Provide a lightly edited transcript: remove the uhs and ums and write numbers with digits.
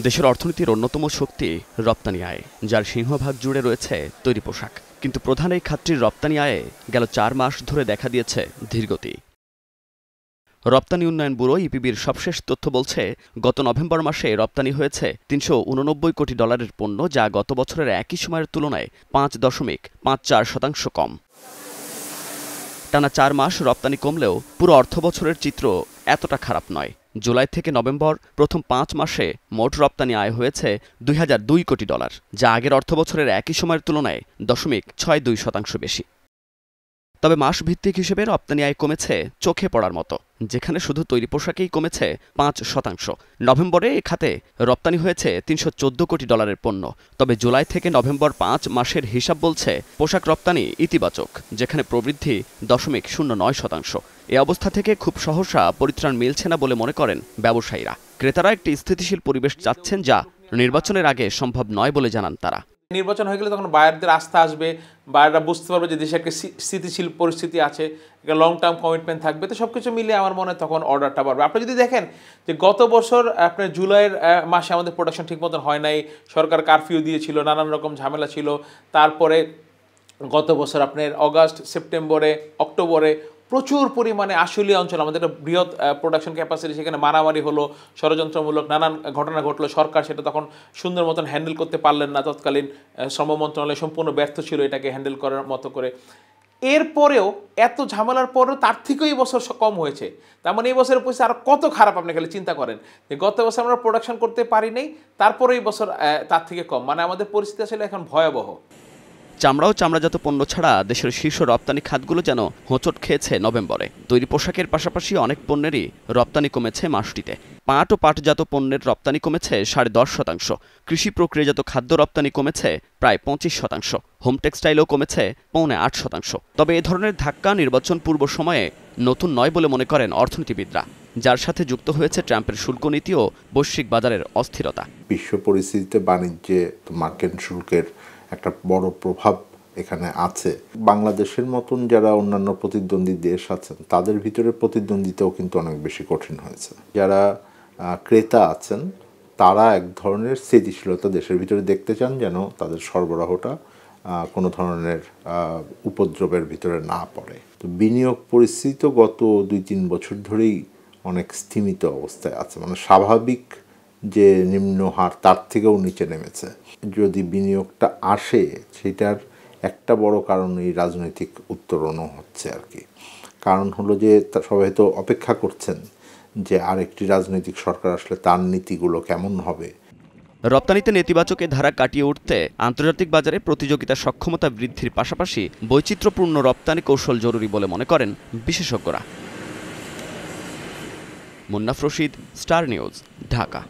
দেশের অর্থনীতির অন্যতম শক্তি রপ্তানি আয়, যার সিংহভাগ জুড়ে রয়েছে তৈরি পোশাক। কিন্তু প্রধান এই খাতটির রপ্তানি আয়ে গেল ৪ মাস ধরে দেখা দিয়েছে ধীরগতি। রপ্তানি উন্নয়ন ব্যুরো ইপিবির সবশেষ তথ্য বলছে, গত নভেম্বর মাসে রপ্তানি হয়েছে ৩৮৯ কোটি ডলারের পণ্য, যা গত বছরের একই সময়ের তুলনায় ৫.৫৪% কম। টানা ৪ মাস রপ্তানি কমলেও পুরো অর্থবছরের চিত্র এতটা খারাপ নয়। জুলাই থেকে নভেম্বর প্রথম ৫ মাসে মোট রপ্তানি আয় হয়েছে ২০০২ কোটি ডলার, যা আগের অর্থবছরের একই সময়ের তুলনায় 0.৬২% বেশি। তবে মাসভিত্তিক হিসেবে রপ্তানি আয় কমেছে চোখে পড়ার মতো, যেখানে শুধু তৈরি পোশাকেই কমেছে ৫%। নভেম্বরে এ খাতে রপ্তানি হয়েছে ৩১৪ কোটি ডলারের পণ্য। তবে জুলাই থেকে নভেম্বর ৫ মাসের হিসাব বলছে পোশাক রপ্তানি ইতিবাচক, যেখানে প্রবৃদ্ধি 0.09%। এ অবস্থা থেকে খুব সহসা পরিত্রাণ মিলছে না বলে মনে করেন ব্যবসায়ীরা। ক্রেতারা একটি স্থিতিশীল পরিবেশ চাচ্ছেন, যা নির্বাচনের আগে সম্ভব নয় বলে জানান তারা। নির্বাচন হয়ে গেলে তখন বায়ারদের আস্থা আসবে, বায়াররা বুঝতে পারবে যে দেশে একটা স্থিতিশীল পরিস্থিতি আছে, একটা লং টার্ম কমিটমেন্ট থাকবে। তো সব কিছু মিলিয়ে আমার মনে হয় তখন অর্ডারটা বাড়বে। আপনি যদি দেখেন যে গত বছর আপনার জুলাইয়ের মাসে আমাদের প্রোডাকশন ঠিক মতন হয় নাই, সরকার কারফিউ দিয়েছিল, নানান রকম ঝামেলা ছিল। তারপরে গত বছর আপনার অগাস্ট, সেপ্টেম্বরে, অক্টোবরে প্রচুর পরিমাণে আশুলিয়া অঞ্চল, আমাদের একটা বৃহৎ প্রোডাকশন ক্যাপাসিটি, সেখানে মারামারি হলো, ষড়যন্ত্রমূলক নানান ঘটনা ঘটলো। সরকার সেটা তখন সুন্দর মতন হ্যান্ডেল করতে পারলেন না। তৎকালীন শ্রম মন্ত্রণালয় সম্পূর্ণ ব্যর্থ ছিল এটাকে হ্যান্ডেল করার মতো করে। এরপরেও এত ঝামেলার পরেও তার থেকেও এই বছর কম হয়েছে। তার মানে এই বছরের পরিস্থিতি আরও কত খারাপ আপনি খালি চিন্তা করেন যে গত বছর আমরা প্রোডাকশন করতে পারি নাই, তারপরে এই বছর তার থেকে কম। মানে আমাদের পরিস্থিতি আসলে এখন ভয়াবহ। চামড়া ও চামড়াজাত পণ্য ছাড়া দেশের শীর্ষ রপ্তানি খাতগুলো যেন হোঁচট খেয়েছে নভেম্বরে। তৈরি পোশাকের পাশাপাশি অনেক পণ্যেরই রপ্তানি কমেছে মাসটিতে। পাট ও পাটজাত পণ্যের রপ্তানি কমেছে 10.5%। কৃষি প্রক্রিয়াজাত খাদ্য রপ্তানি কমেছে প্রায় 25%। হোম টেক্সটাইলও কমেছে 7.5%। তবে এ ধরনের ধাক্কা নির্বাচন পূর্ব সময়ে নতুন নয় বলে মনে করেন অর্থনীতিবিদরা, যার সাথে যুক্ত হয়েছে ট্রাম্পের শুল্ক নীতি ও বৈশ্বিক বাজারের অস্থিরতা। বিশ্ব পরিস্থিতিতে বাণিজ্যে মার্কিন শুল্কের একটা বড় প্রভাব এখানে আছে। বাংলাদেশের মতন যারা অন্যান্য প্রতিদ্বন্দ্বী দেশ আছেন, তাদের ভিতরে প্রতিদ্বন্দ্বিতাও কিন্তু অনেক বেশি কঠিন হয়েছে। যারা ক্রেতা আছেন, তারা এক ধরনের স্থিতিশীলতা দেশের ভিতরে দেখতে চান, যেন তাদের সরবরাহটা কোনো ধরনের উপদ্রবের ভিতরে না পড়ে। তো বিনিয়োগ পরিস্থিতি তো গত 2-3 বছর ধরেই অনেক স্তিমিত অবস্থায় আছে, মানে স্বাভাবিক যে নিম্ন হার তার থেকেও নিচে নেমেছে। যদি বিনিয়োগটা আসে, সেটার একটা বড় কারণ এই রাজনৈতিক উত্তরণও হচ্ছে আর কি। কারণ হলো যে সবাই তো অপেক্ষা করছেন যে আরেকটি রাজনৈতিক সরকার আসলে তার নীতিগুলো কেমন হবে। রপ্তানিতে নেতিবাচক এ ধারা কাটিয়ে উঠতে আন্তর্জাতিক বাজারে প্রতিযোগিতা সক্ষমতা বৃদ্ধির পাশাপাশি বৈচিত্র্যপূর্ণ রপ্তানি কৌশল জরুরি বলে মনে করেন বিশেষজ্ঞরা। Munnaf Rashid, star news, Dhaka.